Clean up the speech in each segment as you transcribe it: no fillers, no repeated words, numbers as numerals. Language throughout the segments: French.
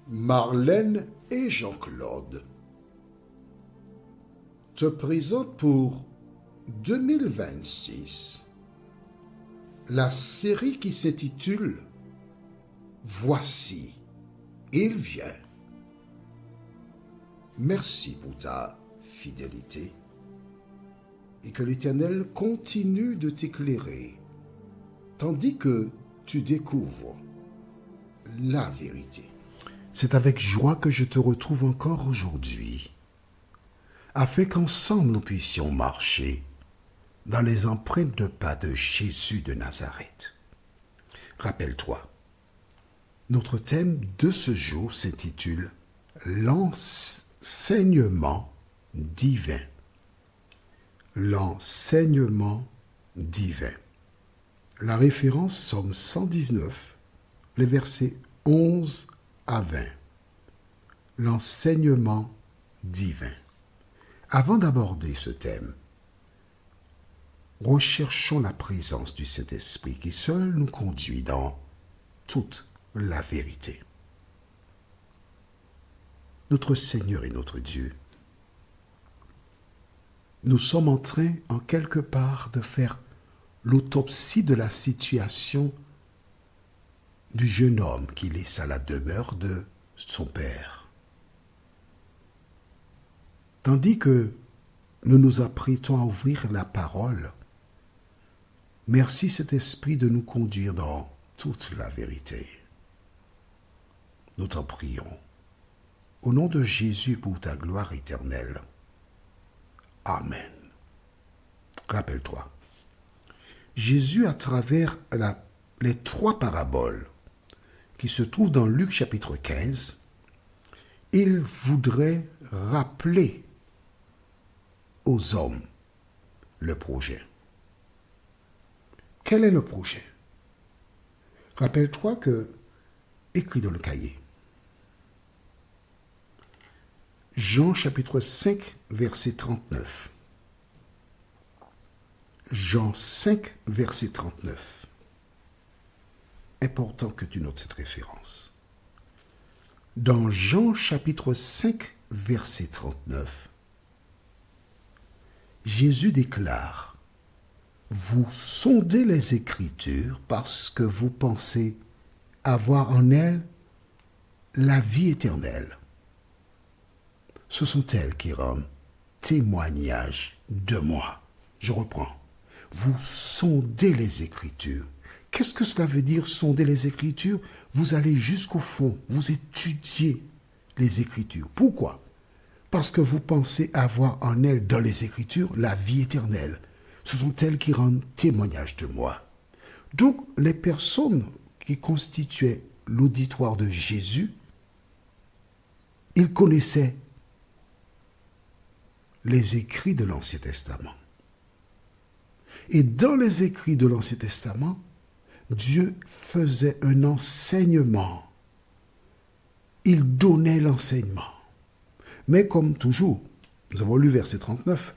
Marlène et Jean-Claude te présentent pour 2026 la série qui s'intitule « Voici, il vient ». Merci pour ta fidélité et que l'Éternel continue de t'éclairer tandis que tu découvres la vérité. C'est avec joie que je te retrouve encore aujourd'hui, afin qu'ensemble nous puissions marcher dans les empreintes de pas de Jésus de Nazareth. Rappelle-toi, notre thème de ce jour s'intitule « L'enseignement divin ». L'enseignement divin. La référence Somme 119, les versets 11 à 20. L'enseignement divin. Avant d'aborder ce thème, recherchons la présence du Saint-Esprit qui seul nous conduit dans toute la vérité. Notre Seigneur et notre Dieu, nous sommes en train, en quelque part, de faire l'autopsie de la situation du jeune homme qui laissa la demeure de son père. Tandis que nous nous apprêtons à ouvrir la parole, merci cet esprit de nous conduire dans toute la vérité. Nous t'en prions. Au nom de Jésus pour ta gloire éternelle. Amen. Rappelle-toi, Jésus, à travers les 3 paraboles qui se trouvent dans Luc chapitre 15, il voudrait rappeler aux hommes le projet. Quel est le projet? Rappelle-toi que, écrit dans le cahier, Jean chapitre 5, verset 39. Jean 5, verset 39. Important que tu notes cette référence. Dans Jean chapitre 5, verset 39, Jésus déclare « Vous sondez les Écritures parce que vous pensez avoir en elles la vie éternelle. Ce sont elles qui rendent témoignage de moi. » Je reprends. Vous sondez les Écritures. Qu'est-ce que cela veut dire, sonder les Écritures? Vous allez jusqu'au fond, vous étudiez les Écritures. Pourquoi? Parce que vous pensez avoir en elles, dans les Écritures, la vie éternelle. Ce sont elles qui rendent témoignage de moi. Donc, les personnes qui constituaient l'auditoire de Jésus, ils connaissaient les écrits de l'Ancien Testament. Et dans les écrits de l'Ancien Testament, Dieu faisait un enseignement. Il donnait l'enseignement. Mais comme toujours, nous avons lu verset 39,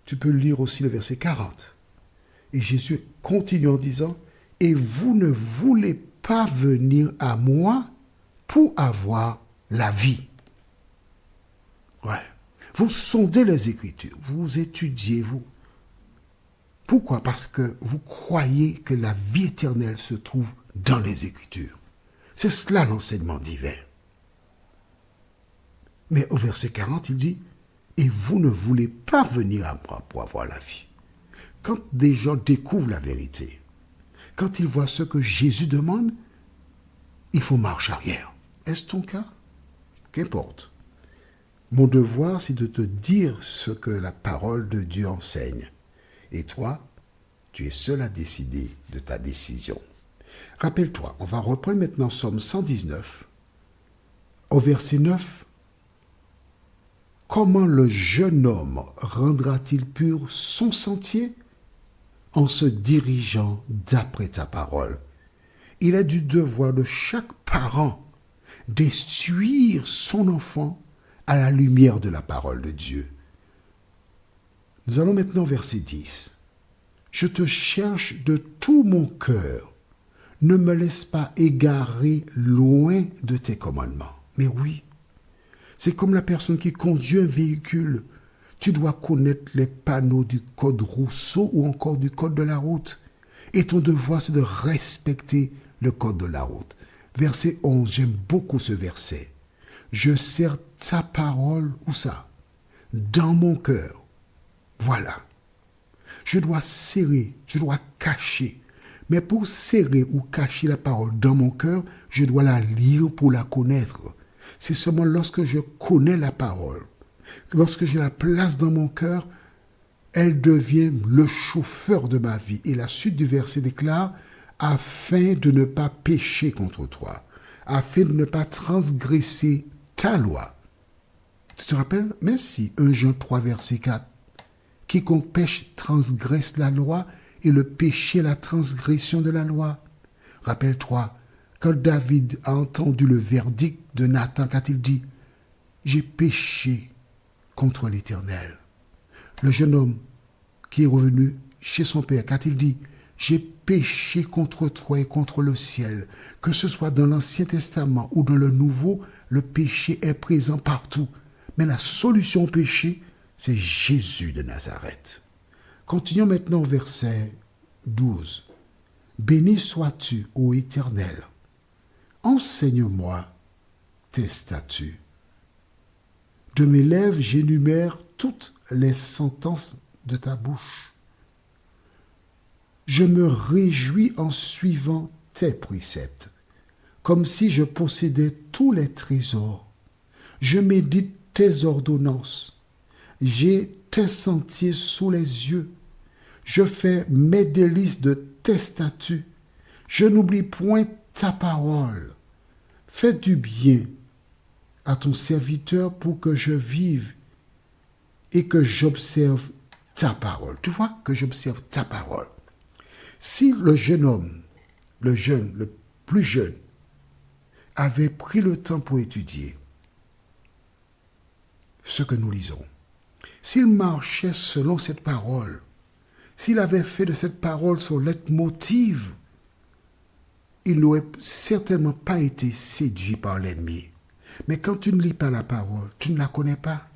tu peux lire aussi le verset 40. Et Jésus continue en disant, « Et vous ne voulez pas venir à moi pour avoir la vie. » Ouais. Vous sondez les Écritures, vous étudiez, vous. Pourquoi? Parce que vous croyez que la vie éternelle se trouve dans les Écritures. C'est cela l'enseignement divin. Mais au verset 40, il dit, « Et vous ne voulez pas venir à moi pour avoir la vie. » Quand des gens découvrent la vérité, quand ils voient ce que Jésus demande, il faut marche arrière. Est-ce ton cas? Qu'importe. Mon devoir, c'est de te dire ce que la parole de Dieu enseigne. Et toi, tu es seul à décider de ta décision. Rappelle-toi, on va reprendre maintenant Somme 119, au verset 9. Comment le jeune homme rendra-t-il pur son sentier? En se dirigeant d'après ta parole. Il est du devoir de chaque parent d'instruire son enfant à la lumière de la parole de Dieu. Nous allons maintenant au verset 10. Je te cherche de tout mon cœur. Ne me laisse pas égarer loin de tes commandements. Mais oui, c'est comme la personne qui conduit un véhicule. Tu dois connaître les panneaux du code Rousseau ou encore du code de la route. Et ton devoir, c'est de respecter le code de la route. Verset 11, j'aime beaucoup ce verset. Je serre ta parole, où ça? Dans mon cœur. Voilà. Je dois serrer, je dois cacher. Mais pour serrer ou cacher la parole dans mon cœur, je dois la lire pour la connaître. C'est seulement lorsque je connais la parole, lorsque je la place dans mon cœur, elle devient le chauffeur de ma vie. Et la suite du verset déclare, afin de ne pas pécher contre toi, afin de ne pas transgresser ta loi. Tu te rappelles? Mais si, 1 Jean 3, verset 4. Quiconque pêche transgresse la loi, et le péché est la transgression de la loi. Rappelle-toi, quand David a entendu le verdict de Nathan, qu'a-t-il dit? J'ai péché contre l'Éternel. Le jeune homme qui est revenu chez son père, qu'a-t-il dit? J'ai péché contre toi et contre le ciel. Que ce soit dans l'Ancien Testament ou dans le Nouveau, le péché est présent partout. Mais la solution au péché, c'est Jésus de Nazareth. Continuons maintenant au verset 12. Béni sois-tu, ô Éternel. Enseigne-moi tes statuts. De mes lèvres, j'énumère toutes les sentences de ta bouche. Je me réjouis en suivant tes préceptes, comme si je possédais tous les trésors. Je médite tes ordonnances. J'ai tes sentiers sous les yeux. Je fais mes délices de tes statuts. Je n'oublie point ta parole. Fais du bien à ton serviteur pour que je vive et que j'observe ta parole. Tu vois, que j'observe ta parole. Si le jeune homme, le plus jeune, avait pris le temps pour étudier ce que nous lisons, s'il marchait selon cette parole, s'il avait fait de cette parole son leitmotiv, il n'aurait certainement pas été séduit par l'ennemi. Mais quand tu ne lis pas la parole, tu ne la connais pas.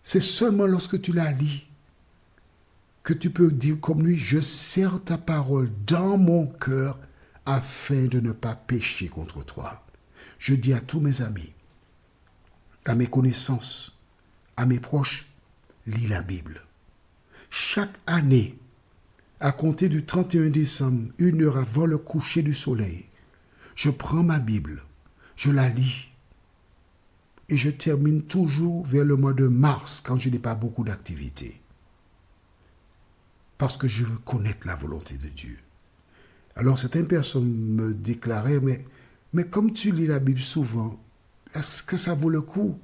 C'est seulement lorsque tu la lis que tu peux dire comme lui, je serre ta parole dans mon cœur afin de ne pas pécher contre toi. Je dis à tous mes amis, à mes connaissances, à mes proches, lis la Bible. Chaque année, à compter du 31 décembre, 1 heure avant le coucher du soleil, je prends ma Bible, je la lis et je termine toujours vers le mois de mars quand je n'ai pas beaucoup d'activités. Parce que je veux connaître la volonté de Dieu. Alors certaines personnes me déclaraient, mais comme tu lis la Bible souvent, est-ce que ça vaut le coup?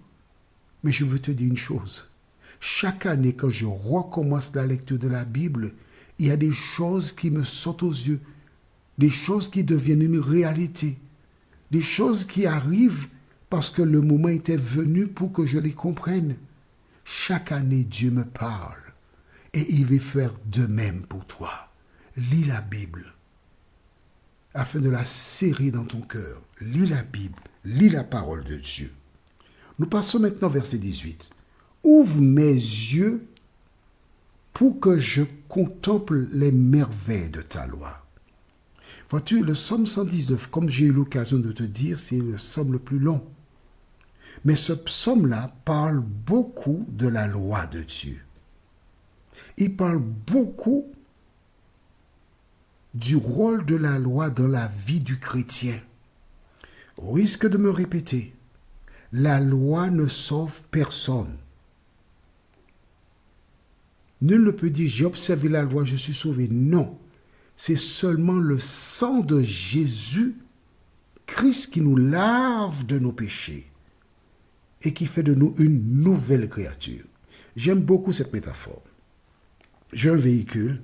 Mais je veux te dire une chose. Chaque année, quand je recommence la lecture de la Bible, il y a des choses qui me sautent aux yeux, des choses qui deviennent une réalité, des choses qui arrivent parce que le moment était venu pour que je les comprenne. Chaque année, Dieu me parle et il veut faire de même pour toi. Lis la Bible afin de la serrer dans ton cœur. Lis la Bible, lis la parole de Dieu. Nous passons maintenant au verset 18. Ouvre mes yeux pour que je contemple les merveilles de ta loi. Vois-tu, le psaume 119, comme j'ai eu l'occasion de te dire, c'est le psaume le plus long. Mais ce psaume-là parle beaucoup de la loi de Dieu. Il parle beaucoup du rôle de la loi dans la vie du chrétien. Au risque de me répéter, la loi ne sauve personne. Nul ne peut dire, j'ai observé la loi, je suis sauvé. Non, c'est seulement le sang de Jésus, Christ, qui nous lave de nos péchés et qui fait de nous une nouvelle créature. J'aime beaucoup cette métaphore. J'ai un véhicule,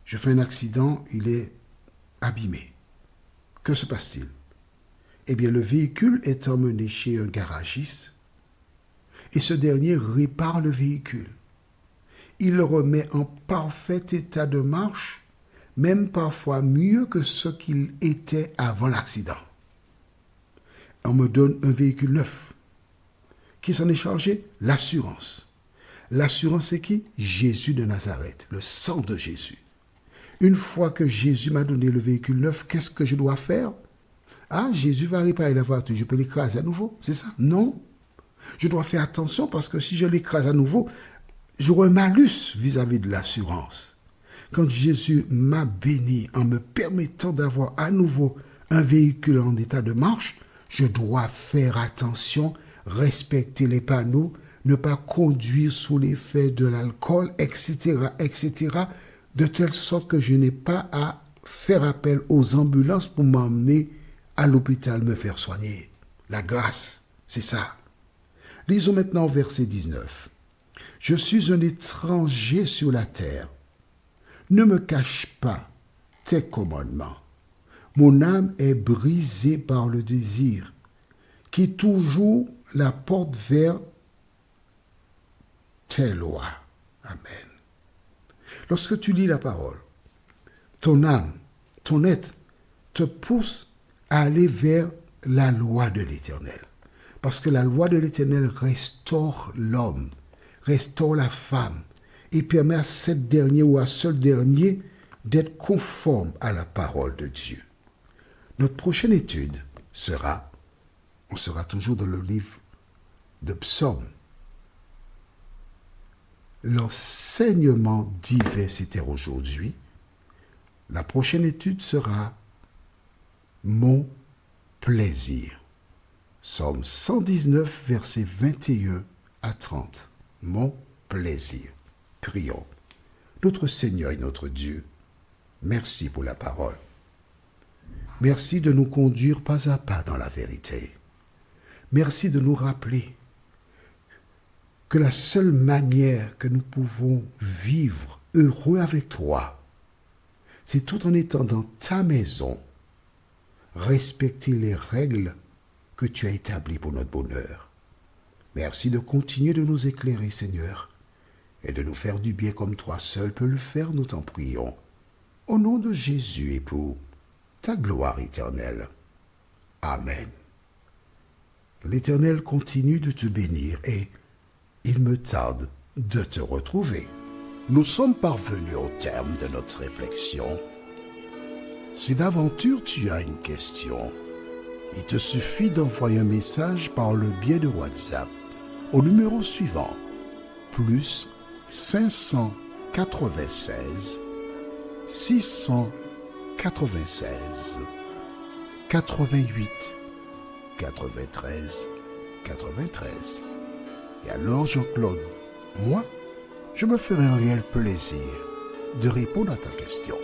je fais un accident, il est abîmé. Que se passe-t-il? Eh bien, le véhicule est emmené chez un garagiste et ce dernier répare le véhicule. Il le remet en parfait état de marche, même parfois mieux que ce qu'il était avant l'accident. on me donne un véhicule neuf. Qui s'en est chargé? L'assurance. L'assurance, c'est qui? Jésus de Nazareth, le sang de Jésus. Une fois que Jésus m'a donné le véhicule neuf, qu'est-ce que je dois faire? Ah, Jésus va réparer la voiture, je peux l'écraser à nouveau, c'est ça? Non. Je dois faire attention parce que si je l'écrase à nouveau, j'aurai un malus vis-à-vis de l'assurance. Quand Jésus m'a béni en me permettant d'avoir à nouveau un véhicule en état de marche, je dois faire attention, respecter les panneaux, ne pas conduire sous l'effet de l'alcool, etc., etc., de telle sorte que je n'ai pas à faire appel aux ambulances pour m'emmener à l'hôpital me faire soigner. La grâce, c'est ça. Lisons maintenant verset 19. Je suis un étranger sur la terre. Ne me cache pas tes commandements. Mon âme est brisée par le désir, qui toujours la porte vers tes lois. Amen. Lorsque tu lis la parole, ton âme, ton être te pousse à aller vers la loi de l'Éternel. Parce que la loi de l'Éternel restaure l'homme, restaure la femme et permet à cet dernier ou à ce dernier d'être conforme à la parole de Dieu. Notre prochaine étude on sera toujours dans le livre de Psaumes. L'enseignement diversitaire aujourd'hui, la prochaine étude sera mon plaisir. Psaume 119, versets 21 à 30. Mon plaisir. Prions. Notre Seigneur et notre Dieu, merci pour la parole. Merci de nous conduire pas à pas dans la vérité. Merci de nous rappeler que la seule manière que nous pouvons vivre heureux avec toi, c'est tout en étant dans ta maison, respecter les règles que tu as établies pour notre bonheur. Merci de continuer de nous éclairer, Seigneur, et de nous faire du bien comme toi seul peux le faire, nous t'en prions. Au nom de Jésus et pour ta gloire éternelle. Amen. Que l'Éternel continue de te bénir et il me tarde de te retrouver. Nous sommes parvenus au terme de notre réflexion. Si d'aventure tu as une question, il te suffit d'envoyer un message par le biais de WhatsApp au numéro suivant, plus 596 696 88 93 93. Et alors Jean-Claude, moi, je me ferai un réel plaisir de répondre à ta question.